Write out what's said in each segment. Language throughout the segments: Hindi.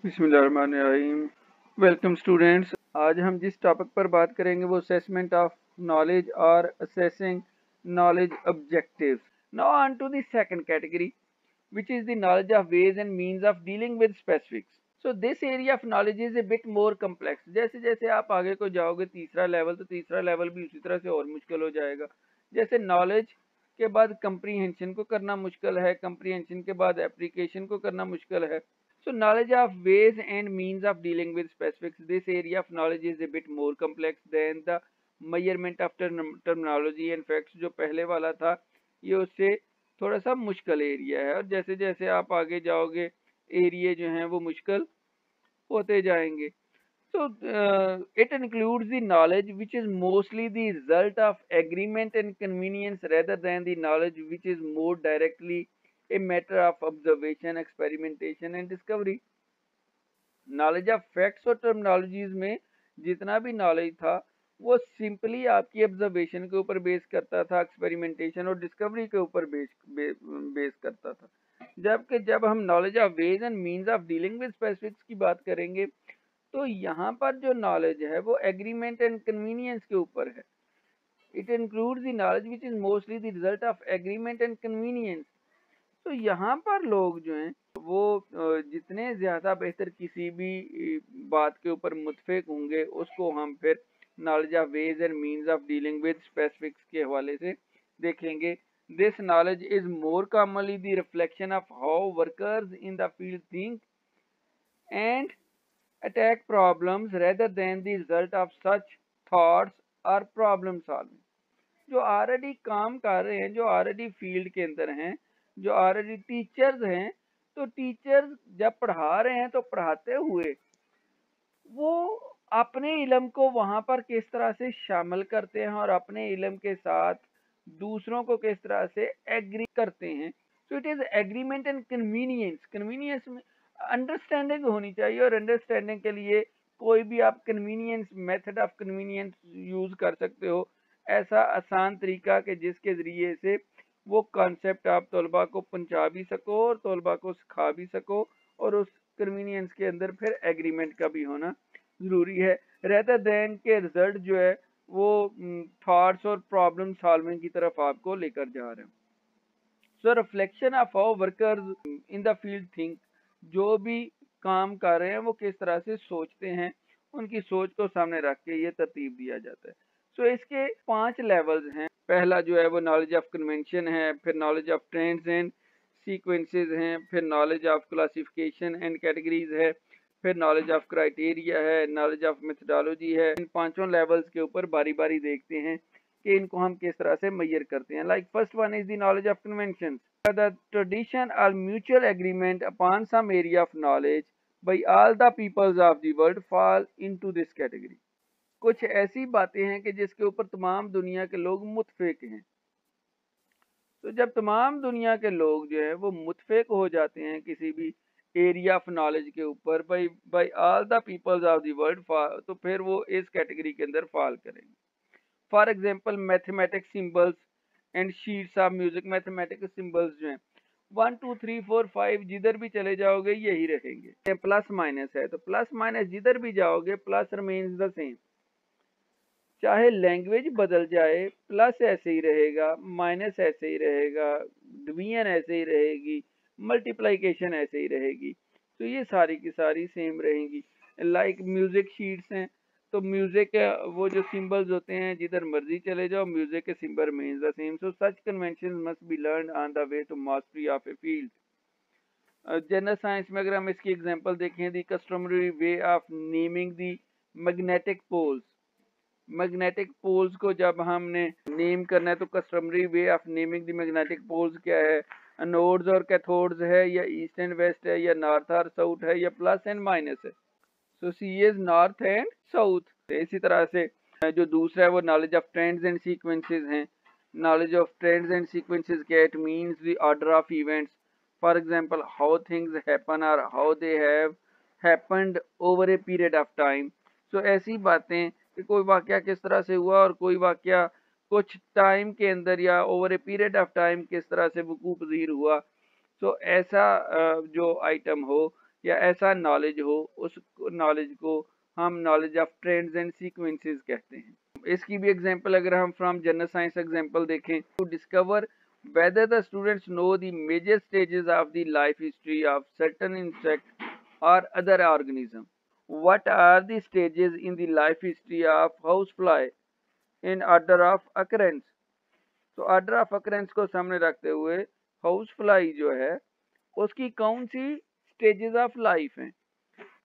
बिस्मिल्लाहिर्रहमानिर्रहीम। Welcome students. आज हम जिस टॉपिक पर बात करेंगे वो असेसमेंट ऑफ नॉलेज और assessing knowledge objectives. Now on to the second category which is the knowledge of ways and means of dealing with specifics. So this area of knowledge is a bit more complex. जैसे जैसे आप आगे को जाओगे तीसरा लेवल, तो तीसरा लेवल भी उसी तरह से और मुश्किल हो जाएगा। जैसे नॉलेज के बाद कंप्रीहेंशन को करना मुश्किल है, कंप्रीहेंशन के बाद एप्लीकेशन को करना मुश्किल है। So knowledge of ways and means of dealing with specifics. This area of knowledge is a bit more complex than the measurement of terminology and facts. जो पहले वाला था ये उससे थोड़ा सा मुश्किल एरिया है, और जैसे जैसे आप आगे जाओगे एरिया जो हैं वो मुश्किल होते जाएंगे। So it includes the knowledge which is mostly the result of agreement and convenience rather than the knowledge which is more directly a matter of observation, experimentation and discovery. Knowledge of facts और टर्मिनोलॉजीज में जितना भी नॉलेज था वो सिंपली आपकी ऑब्जर्वेशन के ऊपर बेस करता था, एक्सपेरिमेंटेशन और डिस्कवरी के ऊपर बेस करता था। जबकि जब हम knowledge of ways and means of dealing with specifics की बात करेंगे तो यहाँ पर जो नॉलेज है वो एग्रीमेंट एंड कन्वीनियंस के ऊपर है। It includes the knowledge which is mostly the result of agreement and convenience. तो यहाँ पर लोग जो हैं वो जितने ज़्यादा बेहतर किसी भी बात के ऊपर मुतफिक होंगे उसको हम फिर knowledge of ways and means of dealing with specifics के हवाले से देखेंगे। This knowledge is more commonly the reflection of how workers in the field think and attack problems rather than the result of such thoughts और प्रॉब्लम सॉल्विंग। जो ऑलरेडी काम कर रहे हैं, जो ऑलरेडी फील्ड के अंदर हैं, जो ऑलरेडी टीचर्स हैं, तो टीचर्स जब पढ़ा रहे हैं तो पढ़ाते हुए वो अपने इल्म को वहाँ पर किस तरह से शामिल करते हैं और अपने इल्म के साथ दूसरों को किस तरह से एग्री करते हैं। So it is agreement and convenience. Convenience में अंडरस्टैंडिंग होनी चाहिए, और अंडरस्टैंडिंग के लिए कोई भी आप convenience method of convenience use कर सकते हो। ऐसा आसान तरीका कि जिसके ज़रिए से वो कॉन्सेप्ट आप तलबा को पहुँचा भी सको और तलबा को सिखा भी सको, और उस कन्वीनियंस के अंदर फिर एग्रीमेंट का भी होना ज़रूरी है, रेदर देन के रिजल्ट जो है वो थॉट्स और प्रॉब्लम सॉल्विंग की तरफ आपको लेकर जा रहे हैं। So reflection of how workers in the field think, जो भी काम कर रहे हैं वो किस तरह से सोचते हैं, उनकी सोच को सामने रख के ये तरतीब दिया जाता है। सो इसके 5 लेवल्स हैं। पहला जो है वो नॉलेज ऑफ कन्वेंशन है, फिर knowledge of trends and sequences हैं, फिर knowledge of classification and categories है, फिर नॉलेज ऑफ क्राइटेरिया है, नॉलेज ऑफ मेथडोलॉजी है। इन पांचों लेवल्स के ऊपर बारी बारी देखते हैं कि इनको हम किस तरह से मेजर करते हैं। Like first one is the knowledge of convention, the tradition और mutual agreement upon some area of knowledge by all the peoples of the world fall into this category. कुछ ऐसी बातें हैं कि जिसके ऊपर तमाम दुनिया के लोग मुत्फिक हैं। तो जब तमाम दुनिया के लोग जो है वो मुत्फिक हो जाते हैं किसी भी एरिया ऑफ नॉलेज के ऊपर by by all the peoples of the world, तो फिर वो इस कैटेगरी के अंदर फॉल करेंगे। For example mathematics symbols and sheets of music. Mathematics symbols जो हैं 1 2 3 4 5 जिधर भी चले जाओगे यही रहेंगे। प्लस माइनस है तो प्लस माइनस जिधर भी जाओगे प्लस रिमेन्स द सेम। चाहे लैंग्वेज बदल जाए प्लस ऐसे ही रहेगा, माइनस ऐसे ही रहेगा, डिवीजन ऐसे ही रहेगी, मल्टीप्लिकेशन ऐसे ही रहेगी। तो ये सारी की सारी सेम रहेंगी। लाइक म्यूजिक शीट्स हैं तो म्यूजिक के वो जो सिंबल्स होते हैं जिधर मर्जी चले जाओ म्यूजिक के symbol means the same. So such convention must be learn on the way to mastery of a field. General science में अगर हम इसकी एग्जांपल देखें, the customary way of naming the magnetic poles. Magnetic poles को जब हमने नेम करना है तो customary way of naming the magnetic poles क्या है, नोड्स और कैथोड्स है, या ईस्ट एंड वेस्ट है, या नॉर्थ और साउथ है, या प्लस एंड माइनस है। So see is north and south. इसी तरह से जो दूसरा है वो knowledge of trends and sequences हैं। Knowledge of trends and sequences क्या, it means the order of events. For example how things happen और how they have happened over a period of time. So ऐसी बातें कि कोई वाकया किस तरह से हुआ और कोई वाकया कुछ टाइम के अंदर या over a period of time किस तरह से वकूफ़ पज़ीर हुआ। सो ऐसा जो आइटम हो या ऐसा नॉलेज हो, उस नॉलेज को हम knowledge of trends and sequences कहते हैं। इसकी भी एग्जांपल अगर हम फ्रॉम जनरल साइंस एग्जांपल देखें, to discover whether the students know the major stages of the life history of certain insect or other organism. What are the stages in the life history of housefly in order of occurrence? तो ऑर्डर ऑफ अकरेंस को सामने रखते हुए हाउसफ्लाई जो है उसकी कौन सी स्टेजेस ऑफ लाइफ हैं।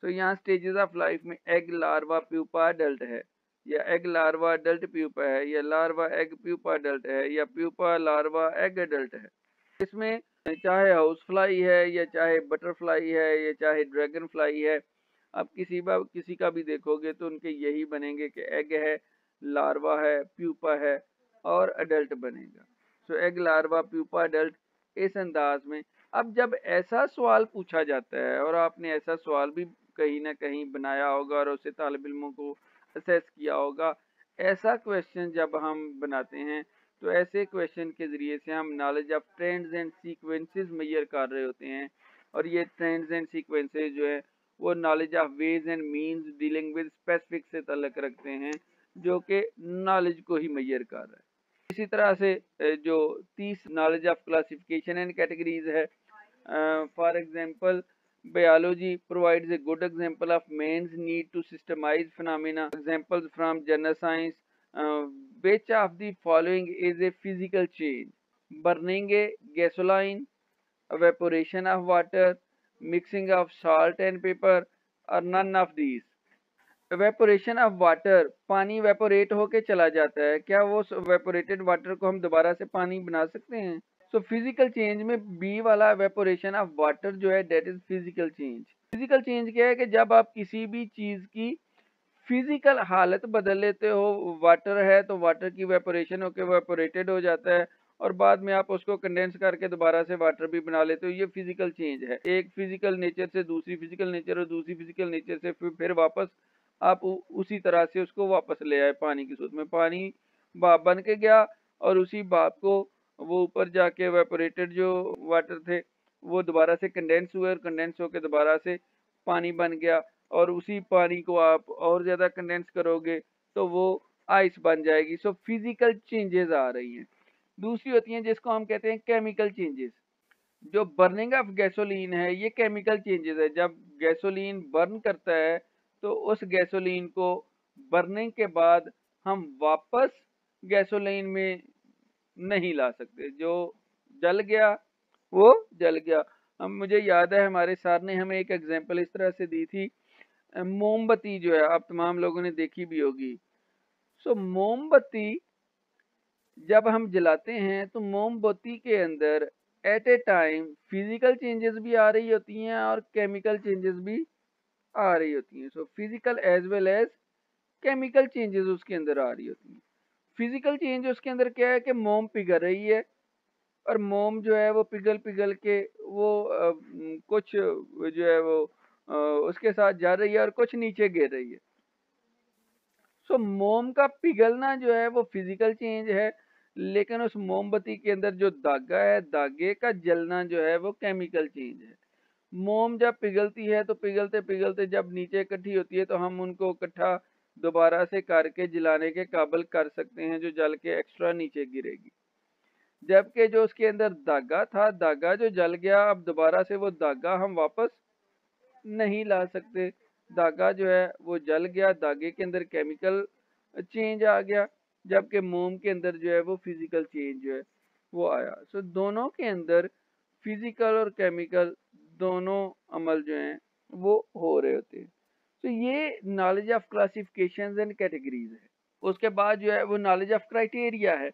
तो यहाँ स्टेजेस ऑफ लाइफ में एग लार्वा प्यूपा अडल्ट है, या एग लार्वा अडल्ट प्यूपा है, या लार्वा एग प्यूपा अडल्ट है, या प्यूपा लार्वा एग अडल्ट है। इसमें चाहे हाउस फ्लाई है, या चाहे बटरफ्लाई है, या चाहे ड्रैगन फ्लाई है, आप किसी का भी देखोगे तो उनके यही बनेंगे कि एग है, लार्वा है, प्यूपा है और अडल्ट बनेगा। सो एग लार्वा प्यूपा अडल्ट, इस अंदाज में। अब जब ऐसा सवाल पूछा जाता है, और आपने ऐसा सवाल भी कहीं ना कहीं बनाया होगा और उसे तालिब इल्मों को असेस किया होगा, ऐसा क्वेश्चन जब हम बनाते हैं तो ऐसे क्वेश्चन के ज़रिए से हम knowledge of trends and sequences measure कर रहे होते हैं। और ये ट्रेंड्स एंड सीक्वेंसेस जो है वो knowledge of ways and means dealing with specific से ताल्लुक़ रखते हैं, जो कि नॉलेज को ही मेजर कर रहा है। इसी तरह से जो 30 knowledge of classification and categories है, for example biology provides a good example of man's need to systemize phenomena. Examples from general science, which of the following is a physical change? Burning a gasoline, evaporation of water, mixing of salt and pepper, or none of these? Evaporation of water, पानी इवेपोरेट होके चला जाता है, क्या वो इवेपोरेटेड वाटर को हम दोबारा से पानी बना सकते हैं? सो फिजिकल चेंज में बी वाला इवेपोरेशन ऑफ वाटर जो है that is physical change. Physical change क्या है कि जब आप किसी भी चीज की फिजिकल हालत बदल लेते हो, वाटर है तो वाटर की इवेपोरेशन होके इवेपोरेटेड हो जाता है और बाद में आप उसको कंडेंस करके दोबारा से वाटर भी बना लेते हो, ये फिजिकल चेंज है। एक फिजिकल नेचर से दूसरी फिजिकल नेचर और दूसरी फिजिकल नेचर से फिर वापस आप उसी तरह से उसको वापस ले आए पानी की सूरत में। पानी भाप बन के गया और उसी भाप को वो ऊपर जाके एवेपोरेटेड जो वाटर थे वो दोबारा से कंडेंस हुए और कंडेंस होकर दोबारा से पानी बन गया, और उसी पानी को आप और ज़्यादा कंडेंस करोगे तो वो आइस बन जाएगी। सो फिजिकल चेंजेस आ रही हैं। दूसरी होती हैं जिसको हम कहते हैं केमिकल चेंजेस। जो बर्निंग ऑफ गैसोलीन है ये केमिकल चेंजेस है। जब गैसोलीन बर्न करता है तो उस गैसोलीन को बर्निंग के बाद हम वापस गैसोलीन में नहीं ला सकते। जो जल गया वो जल गया। अब मुझे याद है हमारे सर ने हमें एक एग्जांपल इस तरह से दी थी, मोमबत्ती जो है आप तमाम लोगों ने देखी भी होगी। सो मोमबत्ती जब हम जलाते हैं तो मोमबत्ती के अंदर at a time physical changes भी आ रही होती हैं और केमिकल चेंजेस भी आ रही होती हैं। So physical as well as chemical changes उसके अंदर आ रही होती हैं। फिजिकल चेंज उसके अंदर क्या है कि मोम पिघल रही है और मोम जो है वो पिघल पिघल के वो कुछ जो है वो उसके साथ जा रही है और कुछ नीचे गिर रही है। सो मोम का पिघलना जो है वो फिजिकल चेंज है, लेकिन उस मोमबत्ती के अंदर जो धागा है धागे का जलना जो है वो केमिकल चेंज है। मोम जब पिघलती है तो पिघलते पिघलते जब नीचे इकट्ठी होती है तो हम उनको इकट्ठा दोबारा से करके जलाने के काबिल कर सकते हैं, जो जल के एक्स्ट्रा नीचे गिरेगी। जबकि जो उसके अंदर धागा था, धागा जो जल गया, अब दोबारा से वो धागा हम वापस नहीं ला सकते। धागा जो है वो जल गया, धागे के अंदर केमिकल चेंज आ गया, जबकि मोम के अंदर जो है वो फिजिकल चेंज जो है वो आया। सो दोनों के अंदर फिजिकल और केमिकल दोनों अमल जो हैं वो हो रहे होते हैं। तो ये knowledge of classifications and categories है। उसके बाद जो है वो नॉलेज ऑफ क्राइटेरिया है।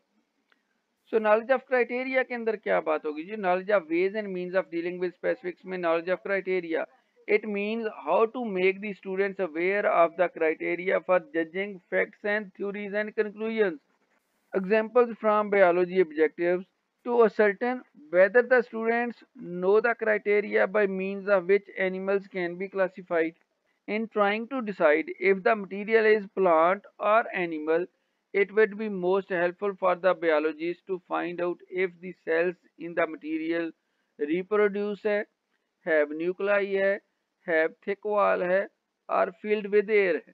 सो नॉलेज ऑफ क्राइटेरिया के अंदर क्या बात होगी जी? Knowledge of ways and means of dealing with specifics में knowledge of criteria, it means how to make the students aware of the criteria for judging facts and theories and conclusions. Examples from biology objectives: to ascertain whether the students know the criteria by means of which animals can be classified. In trying to decide if the material is plant or animal, it would be most helpful for the biologists to find out if the cells in the material reproduce है, have nuclei है, हैव थिक वॉल है, आर फील्ड विद एयर है।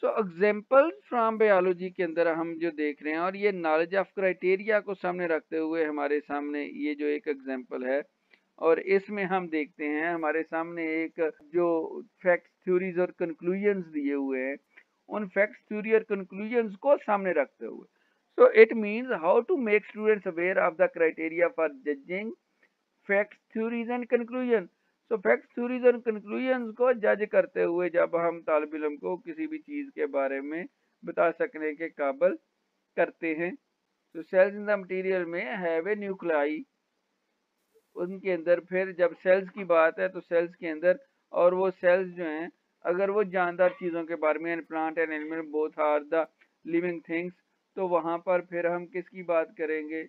सो एग्जाम्पल फ्रॉम बायोलॉजी के अंदर हम जो देख रहे हैं, और ये नॉलेज ऑफ क्राइटेरिया को सामने रखते हुए हमारे सामने ये जो एक एग्जाम्पल है, और इसमें हम देखते हैं हमारे सामने एक जो फैक्ट्स थ्योरीज और कंक्लूजन्स दिए हुए हैं, उन फैक्ट्स थ्योरी और कंक्लूजन्स को सामने रखते हुए, so it means how to make students aware of the criteria for judging facts theories and conclusion. So facts theories और कंक्लूजन्स को जज करते हुए जब हम तालिब इल्म को किसी भी चीज़ के बारे में बता सकने के काबिल करते हैं। तो सेल्स इन द मटेरियल में हैव ए न्यूक्लियाई, उनके अंदर फिर जब सेल्स की बात है तो सेल्स के अंदर, और वो सेल्स जो हैं अगर वो जानदार चीज़ों के बारे में, plant and animal both are the living things, तो वहाँ पर फिर हम किसकी बात करेंगे,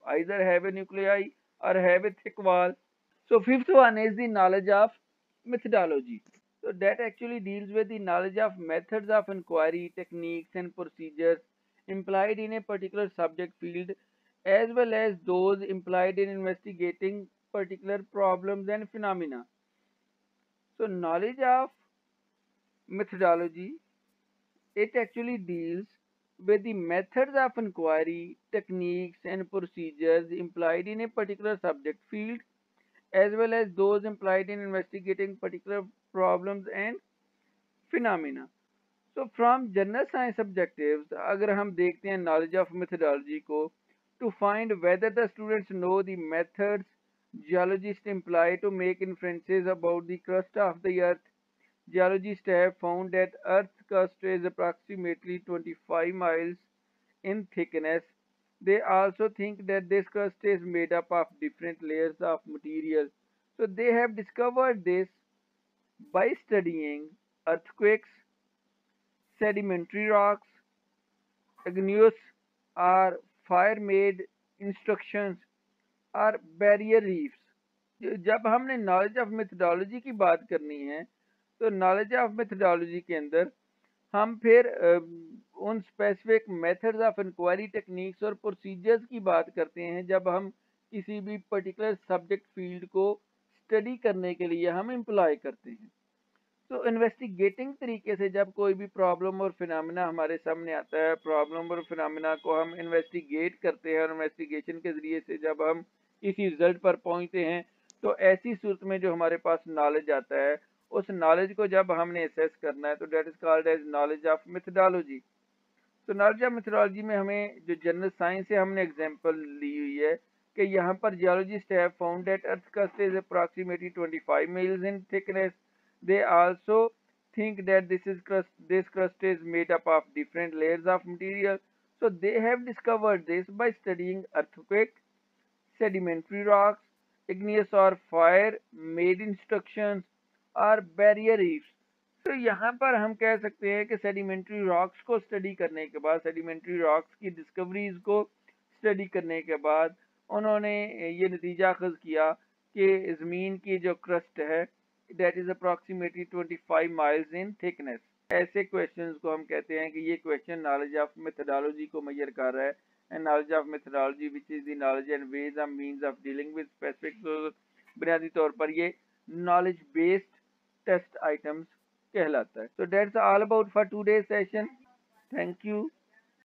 आइदर हैव ए न्यूक्लियाई और have a thick wall. So fifth one is the knowledge of methodology. So that actually deals with the knowledge of methods of inquiry, techniques and procedures implied in a particular subject field, as well as those implied in investigating particular problems and phenomena. So knowledge of methodology, it actually deals with the methods of inquiry, techniques and procedures implied in a particular subject field, as well as those implied in investigating particular problems and phenomena. So from general science objectives, अगर हम देखते हैं knowledge of methodology को, to find whether the students know the methods geologists employ to make inferences about the crust of the earth. Geologists have found that Earth's crust is approximately 25 miles in thickness. They also think that this crust is made up of different layers of material. So they have discovered this by studying earthquakes, sedimentary rocks, igneous or fire-made instructions और बैरियर रीफ्स। जब हमने नॉलेज ऑफ मेथडोलॉजी की बात करनी है, तो नॉलेज ऑफ मेथडोलॉजी के अंदर हम फिर उन specific methods of inquiry, techniques और प्रोसीजर्स की बात करते हैं जब हम किसी भी पर्टिकुलर सब्जेक्ट फील्ड को स्टडी करने के लिए हम एम्प्लॉय करते हैं। तो इन्वेस्टिगेटिंग तरीके से जब कोई भी प्रॉब्लम और फिनोमेना हमारे सामने आता है, प्रॉब्लम और फिनोमेना को हम इन्वेस्टिगेट करते हैं, और इन्वेस्टिगेशन के ज़रिए से जब हम इसी रिजल्ट पर पहुंचते हैं, तो ऐसी सूरत में जो हमारे पास नॉलेज आता है, उस नॉलेज को जब हमने असेस करना है, तो that is called as knowledge of methodology. तो नॉलेज ऑफ मेथडोलॉजी में हमें जो जनरल साइंस से हमने एग्जांपल ली हुई है कि यहाँ पर geologist have found that earth crust is approximately 25 meals in thickness. They also think that this crust is made up of different layers of material. So they have discovered this by studying earthquake, sedimentary rocks, igneous or fire-made instructions or barrier reefs. तो यहाँ पर हम कह सकते हैं कि सेडिमेंट्री रॉक्स को स्टडी करने के बाद, सेडिमेंट्री रॉक्स की डिस्कवरीज को स्टडी करने के बाद उन्होंने ये नतीजा अखज़ किया कि ज़मीन की जो क्रस्ट है that is approximately 25 miles in thickness. ऐसे क्वेश्चंस को हम कहते हैं कि ये क्वेश्चन नॉलेज ऑफ मेथडोलॉजी को मेजर कर रहा है, and knowledge of methodology which is the knowledge and ways of means of dealing with specific. बुनियादी तौर पर ये नॉलेज बेस्ड टेस्ट आइटम्स कहलाता है। So that's all about for today's session. Thank you.